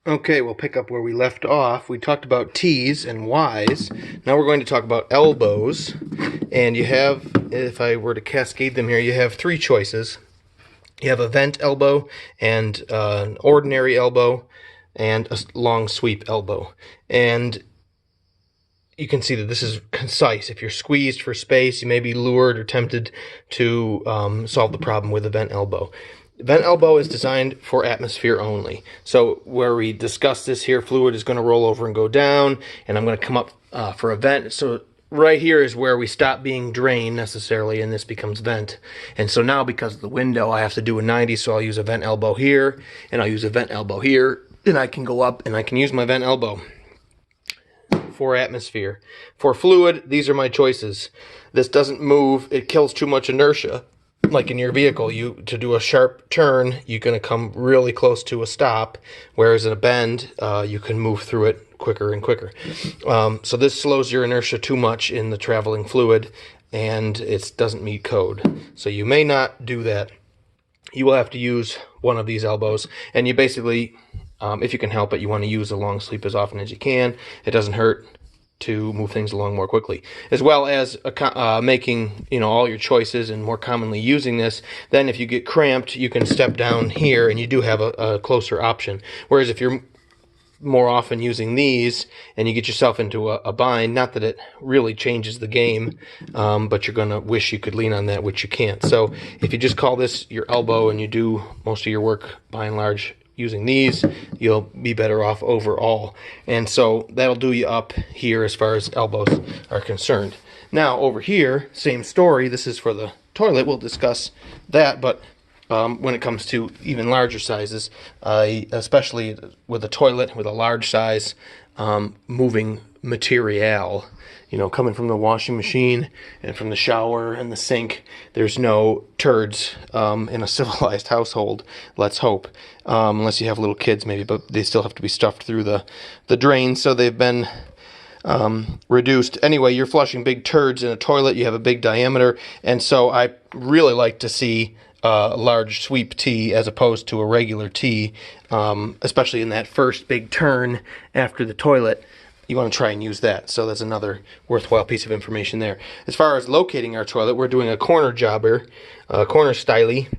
Okay, we'll pick up where we left off. We talked about T's and Y's. Now we're going to talk about elbows. And you have, if I were to cascade them here, you have three choices. You have a vent elbow and an ordinary elbow and a long sweep elbow. And you can see that this is concise. If you're squeezed for space, you may be lured or tempted to solve the problem with a vent elbow. Vent elbow is designed for atmosphere only. So where we discuss this here, fluid is going to roll over and go down, and I'm going to come up for a vent. So right here is where we stop being drained necessarily, and this becomes vent. And so now, because of the window, I have to do a 90, so I'll use a vent elbow here, and I'll use a vent elbow here, and I can go up, and I can use my vent elbow. For atmosphere. For fluid, these are my choices. This doesn't move. It kills too much inertia. Like in your vehicle, to do a sharp turn, you're going to come really close to a stop, whereas in a bend, you can move through it quicker and quicker. So this slows your inertia too much in the traveling fluid, and it doesn't meet code. So you may not do that. You will have to use one of these elbows, and you basically, if you can help it, you want to use a long sweep as often as you can. It doesn't hurt to move things along more quickly, as well as making all your choices and more commonly using this. Then if you get cramped, you can step down here and you do have a closer option. Whereas if you're more often using these and you get yourself into a bind, not that it really changes the game, but you're going to wish you could lean on that, which you can't. So if you just call this your elbow and you do most of your work by and large using these, you'll be better off overall. And so that'll do you up here as far as elbows are concerned. Now over here, same story. This is for the toilet. We'll discuss that, but when it comes to even larger sizes, especially with a toilet with a large size, moving material, coming from the washing machine and from the shower and the sink, there's no turds in a civilized household, let's hope, unless you have little kids maybe, but they still have to be stuffed through the drain, so they've been reduced. Anyway, you're flushing big turds in a toilet, you have a big diameter, and so I really like to see a large sweep T as opposed to a regular T, especially in that first big turn after the toilet. You want to try and use that. So that's another worthwhile piece of information there. As far as locating our toilet, we're doing a corner jobber, corner styly.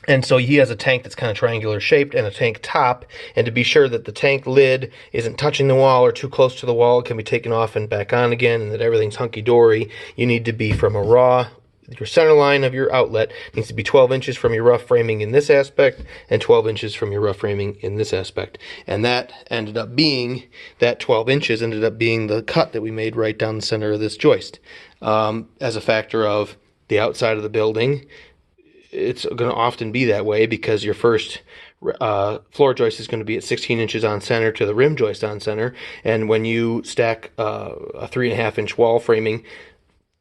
And so he has a tank that's kind of triangular shaped and a tank top. And to be sure that the tank lid isn't touching the wall or too close to the wall, it can be taken off and back on again, and that everything's hunky-dory, you need to be from a raw. Your center line of your outlet needs to be 12 inches from your rough framing in this aspect and 12 inches from your rough framing in this aspect. And that 12 inches ended up being the cut that we made right down the center of this joist. As a factor of the outside of the building, it's going to often be that way because your first floor joist is going to be at 16 inches on center to the rim joist on center. And when you stack a 3.5 inch wall framing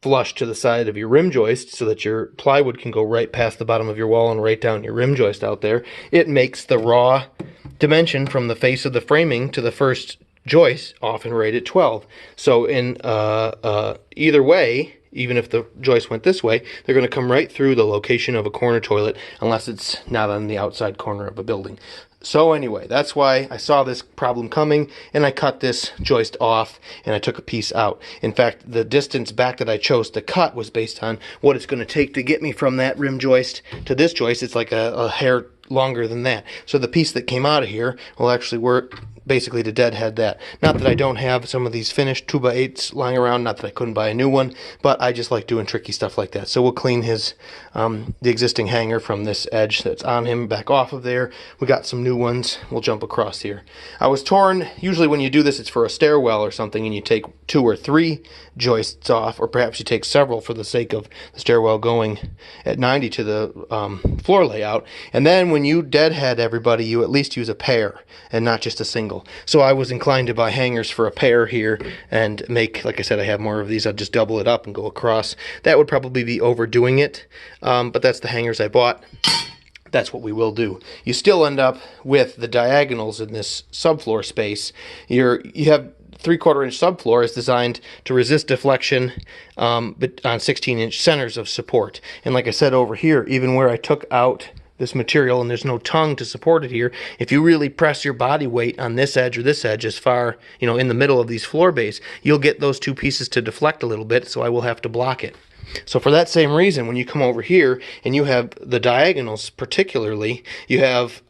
flush to the side of your rim joist so that your plywood can go right past the bottom of your wall and right down your rim joist out there, it makes the raw dimension from the face of the framing to the first joist often right at 12. So in either way, even if the joist went this way, they're going to come right through the location of a corner toilet unless it's not on the outside corner of a building. So anyway, that's why I saw this problem coming, and I cut this joist off, and I took a piece out. In fact, the distance back that I chose to cut was based on what it's going to take to get me from that rim joist to this joist. It's like a hair longer than that. So the piece that came out of here will actually work basically to deadhead that. Not that I don't have some of these finished 2x8s lying around, not that I couldn't buy a new one, but I just like doing tricky stuff like that. So we'll clean his the existing hanger from this edge that's on him back off of there. We got some new ones. We'll jump across here. I was torn. Usually when you do this, it's for a stairwell or something, and you take 2 or 3 joists off, or perhaps you take several for the sake of the stairwell going at 90 to the floor layout. And then when you deadhead everybody, you at least use a pair and not just a single. So I was inclined to buy hangers for a pair here and make, like I said, I have more of these. I'll just double it up and go across. That would probably be overdoing it, but that's the hangers I bought. That's what we will do. You still end up with the diagonals in this subfloor space. You have 3/4 inch subfloor is designed to resist deflection but on 16-inch centers of support. And like I said over here, even where I took out this material, and there's no tongue to support it here. If you really press your body weight on this edge or this edge as far, in the middle of these floor bays, you'll get those two pieces to deflect a little bit, so I will have to block it. So for that same reason, when you come over here and you have the diagonals particularly, you have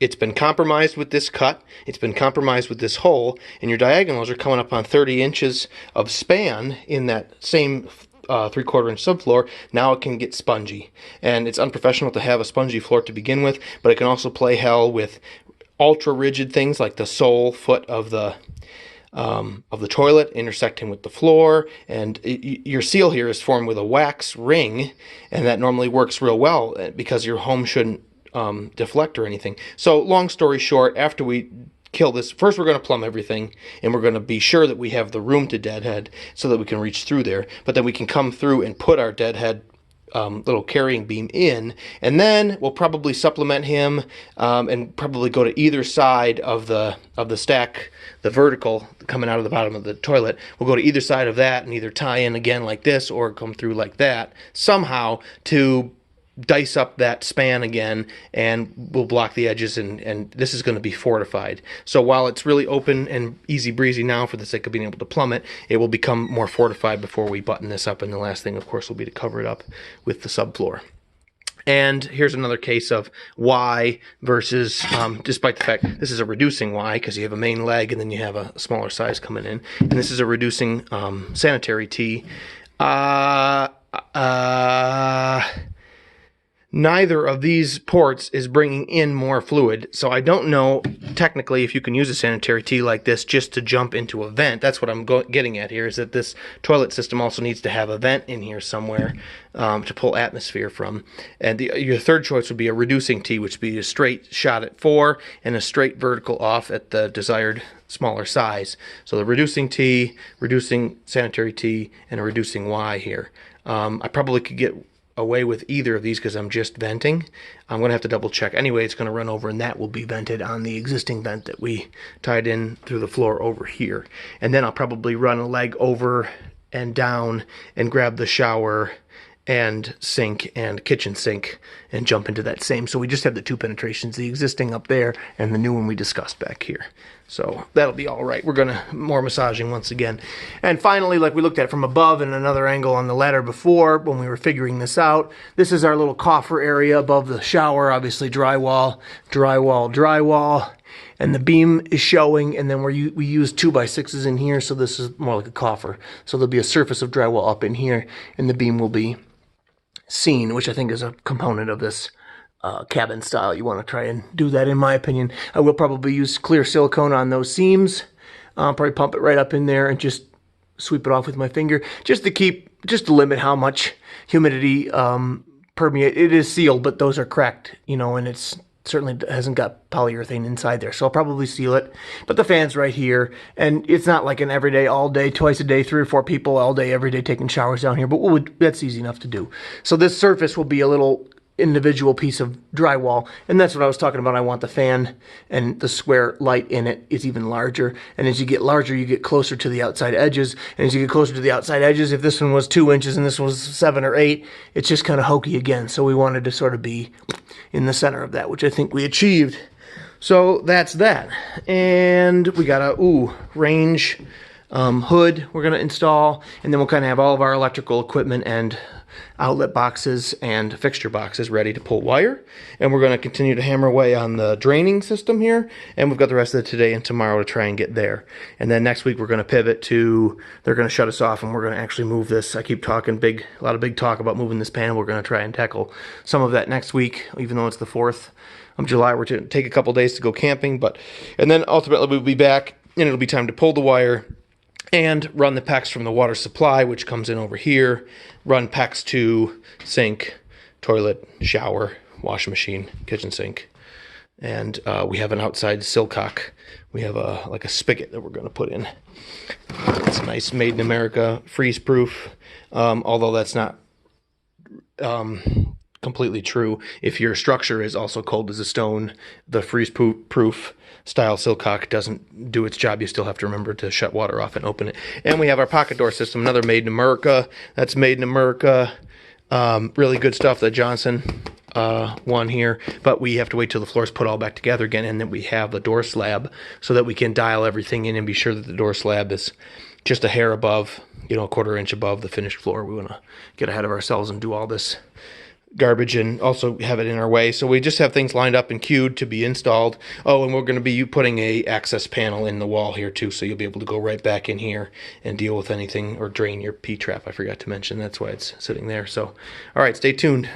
it's been compromised with this cut, it's been compromised with this hole, and your diagonals are coming up on 30 inches of span in that same 3/4 inch subfloor. Now it can get spongy, and it's unprofessional to have a spongy floor to begin with, but it can also play hell with ultra rigid things like the sole foot of the toilet intersecting with the floor, and your seal here is formed with a wax ring, and that normally works real well because your home shouldn't deflect or anything. So long story short, after we kill this, first we're going to plumb everything, and we're going to be sure that we have the room to deadhead so that we can reach through there, but then we can come through and put our deadhead little carrying beam in, and then we'll probably supplement him and probably go to either side of the stack, the vertical coming out of the bottom of the toilet. We'll go to either side of that and either tie in again like this or come through like that somehow to dice up that span again, and we'll block the edges, and this is going to be fortified. So while it's really open and easy breezy now for the sake of being able to plumb it, it will become more fortified before we button this up, and the last thing of course will be to cover it up with the subfloor. And here's another case of Y versus, despite the fact this is a reducing Y because you have a main leg and then you have a smaller size coming in, and this is a reducing sanitary T. Neither of these ports is bringing in more fluid, so I don't know technically if you can use a sanitary T like this just to jump into a vent. That's what I'm getting at here, is that this toilet system also needs to have a vent in here somewhere to pull atmosphere from. And your third choice would be a reducing T, which would be a straight shot at 4 and a straight vertical off at the desired smaller size. So the reducing T, reducing sanitary T, and a reducing Y here. I probably could get away with either of these because I'm just venting. I'm going to have to double check. Anyway, it's going to run over, and that will be vented on the existing vent that we tied in through the floor over here. And then I'll probably run a leg over and down and grab the shower and sink and kitchen sink and jump into that same. So we just have the two penetrations, the existing up there and the new one we discussed back here. So that'll be all right. We're going to more massaging once again. And finally, like we looked at from above and another angle on the ladder before when we were figuring this out, this is our little coffer area above the shower. Obviously drywall, drywall, drywall. And the beam is showing, and then we use 2x6s in here, so this is more like a coffer. So there'll be a surface of drywall up in here, and the beam will be seen, which I think is a component of this cabin style. You want to try and do that, in my opinion. I will probably use clear silicone on those seams. Probably pump it right up in there and just sweep it off with my finger, just to limit how much humidity permeate. It is sealed, but those are cracked, and it's certainly hasn't got polyurethane inside there, so I'll probably seal it. But the fan's right here, and it's not like an everyday, all day, twice a day, 3 or 4 people all day, every day taking showers down here, but that's easy enough to do. So this surface will be a little individual piece of drywall, and that's what I was talking about. I want the fan and the square light in it is even larger, and as you get larger, you get closer to the outside edges, and as you get closer to the outside edges, if this one was 2 inches and this was 7 or 8, it's just kind of hokey again. So we wanted to sort of be in the center of that, which I think we achieved. So that's that. And we got a range hood we're going to install, and then we'll kind of have all of our electrical equipment and outlet boxes and fixture boxes ready to pull wire. And we're going to continue to hammer away on the draining system here, and we've got the rest of today and tomorrow to try and get there. And then next week we're going to pivot to, they're going to shut us off, and we're going to actually move this. I keep talking a lot of big talk about moving this panel. We're going to try and tackle some of that next week, even though it's the 4th of July. We're going to take a couple days to go camping, and then ultimately we'll be back, and it'll be time to pull the wire and run the PEX from the water supply, which comes in over here, run PEX to sink, toilet, shower, washing machine, kitchen sink. And we have an outside silcock. We have like a spigot that we're going to put in. It's a nice Made in America, freeze-proof, although that's not completely true. If your structure is also cold as a stone, the freeze-proof style silcock doesn't do its job. You still have to remember to shut water off and open it. And we have our pocket door system, another Made in America. That's Made in America. Really good stuff that Johnson one here, but we have to wait till the floor's put all back together again, and then we have the door slab so that we can dial everything in and be sure that the door slab is just a hair above, you know, a quarter inch above the finished floor. We want to get ahead of ourselves and do all this garbage and also have it in our way. So we just have things lined up and queued to be installed. Oh, and we're going to be putting a access panel in the wall here too, so you'll be able to go right back in here and deal with anything or drain your P-trap. I forgot to mention that's why it's sitting there. So, all right, stay tuned.